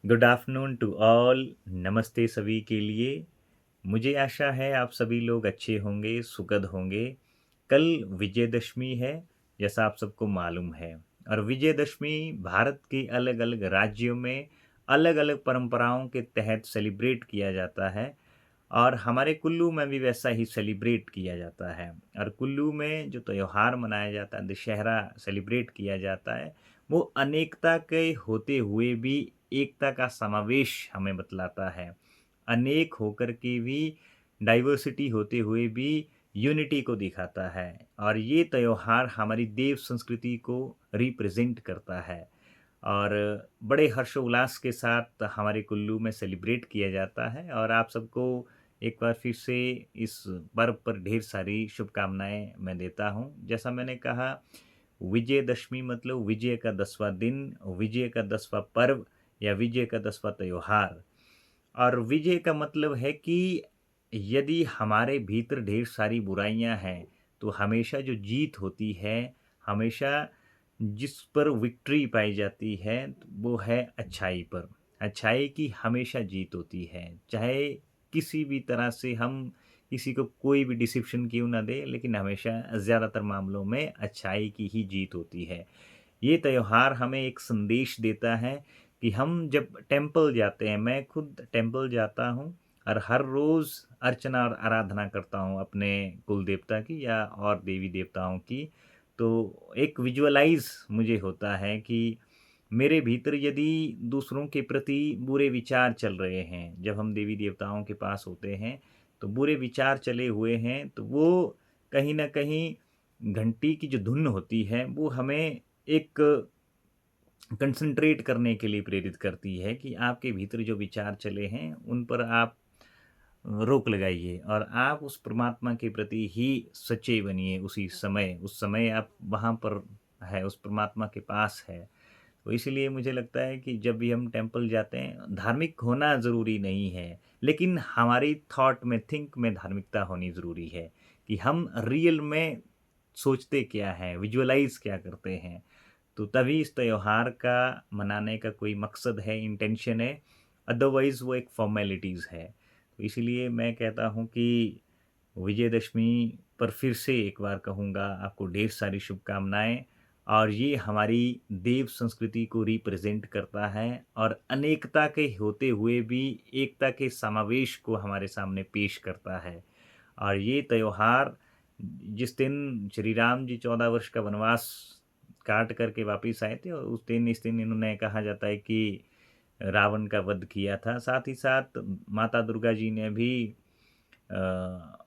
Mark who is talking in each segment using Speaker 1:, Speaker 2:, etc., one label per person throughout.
Speaker 1: Good afternoon to all. नमस्ते सभी के लिए। मुझे आशा है आप सभी लोग अच्छे होंगे, सुखद होंगे। कल विजयदशमी है, जैसा आप सबको मालूम है। और विजयदशमी भारत के अलग-अलग राज्यों में अलग-अलग परंपराओं के तहत सेलिब्रेट किया जाता है। और हमारे कुल्लू में भी वैसा ही सेलिब्रेट किया जाता है। और कुल्लू में जो त्योहार मनाया जाता है, दशहरा सेलिब्रेट किया जाता है, वो अनेकता के होते हुए भी एकता का समावेश हमें बतलाता है। अनेक होकर के भी डाइवर्सिटी होते हुए भी यूनिटी को दिखाता है। और ये त्योहार हमारी देव संस्कृति को रिप्रेजेंट करता है। और बड़े हर्षोल्लास के साथ हमारे कुल्लू में सेलिब्रेट किया जाता है। और आप सबको एक बार फिर से इस पर्व पर ढेर सारी शुभकामनाएं मैं देता हूं। जैसा मैंने कहा, विजयदशमी मतलब विजय का 10वां दिन, विजय का 10वां पर्व या विजय का 10वां त्योहार। और विजय का मतलब है कि यदि हमारे भीतर ढेर सारी बुराइयां हैं, तो हमेशा जो जीत होती है, हमेशा जिस पर विक्ट्री पाई जाती है, वो है अच्छाई पर। अच्छाई की हमेशा जीत होती है, चाहे किसी भी तरह से हम किसी को कोई भी डिसिप्शन क्यों ना दे, लेकिन हमेशा ज़्यादातर मामलों में अच्छाई की ही जीत होती है। ये त्योहार हमें एक संदेश देता है कि हम जब टेम्पल जाते हैं, मैं खुद टेम्पल जाता हूँ और हर रोज़ अर्चना और आराधना करता हूँ अपने कुल देवता की या और देवी देवताओं की। तो एक विजुअलाइज़ मुझे होता है कि मेरे भीतर यदि दूसरों के प्रति बुरे विचार चल रहे हैं, जब हम देवी देवताओं के पास होते हैं, तो बुरे विचार चले हुए हैं, तो वो कहीं न कहीं घंटी की जो धुन होती है, वो हमें एक कंसंट्रेट करने के लिए प्रेरित करती है कि आपके भीतर जो विचार चले हैं, उन पर आप रोक लगाइए और आप उस परमात्मा के प्रति ही सच्चे बनिए उसी समय। उस समय आप वहाँ पर है, उस परमात्मा के पास है। तो इसीलिए मुझे लगता है कि जब भी हम टेम्पल जाते हैं, धार्मिक होना ज़रूरी नहीं है, लेकिन हमारी थॉट में, थिंक में धार्मिकता होनी ज़रूरी है कि हम रियल में सोचते क्या हैं, विजुअलाइज़ क्या करते हैं। तो तभी इस त्योहार का मनाने का कोई मकसद है, इंटेंशन है, अदरवाइज़ वो एक फ़ॉर्मेलिटीज़ है। तो इसीलिए मैं कहता हूँ कि विजयदशमी पर फिर से एक बार कहूँगा आपको ढेर सारी शुभकामनाएँ। और ये हमारी देव संस्कृति को रिप्रेज़ेंट करता है और अनेकता के होते हुए भी एकता के समावेश को हमारे सामने पेश करता है। और ये त्योहार जिस दिन श्री राम जी 14 वर्ष का वनवास काट करके वापिस आए थे, और उस दिन इस दिन इन्होंने कहा जाता है कि रावण का वध किया था। साथ ही साथ माता दुर्गा जी ने भी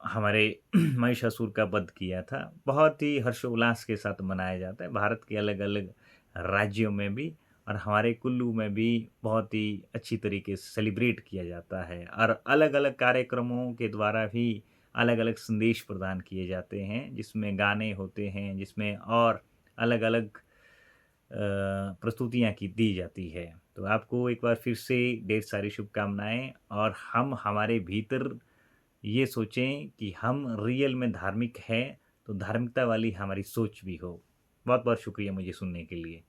Speaker 1: हमारे महिषासुर का वध किया था। बहुत ही हर्षोल्लास के साथ मनाया जाता है भारत के अलग-अलग राज्यों में भी, और हमारे कुल्लू में भी बहुत ही अच्छी तरीके से सेलिब्रेट किया जाता है। और अलग-अलग कार्यक्रमों के द्वारा भी अलग-अलग संदेश प्रदान किए जाते हैं, जिसमें गाने होते हैं, जिसमें और अलग-अलग प्रस्तुतियाँ की दी जाती है। तो आपको एक बार फिर से ढेर सारी शुभकामनाएँ। और हम हमारे भीतर ये सोचें कि हम रियल में धार्मिक हैं, तो धार्मिकता वाली हमारी सोच भी हो। बहुत-बहुत शुक्रिया मुझे सुनने के लिए।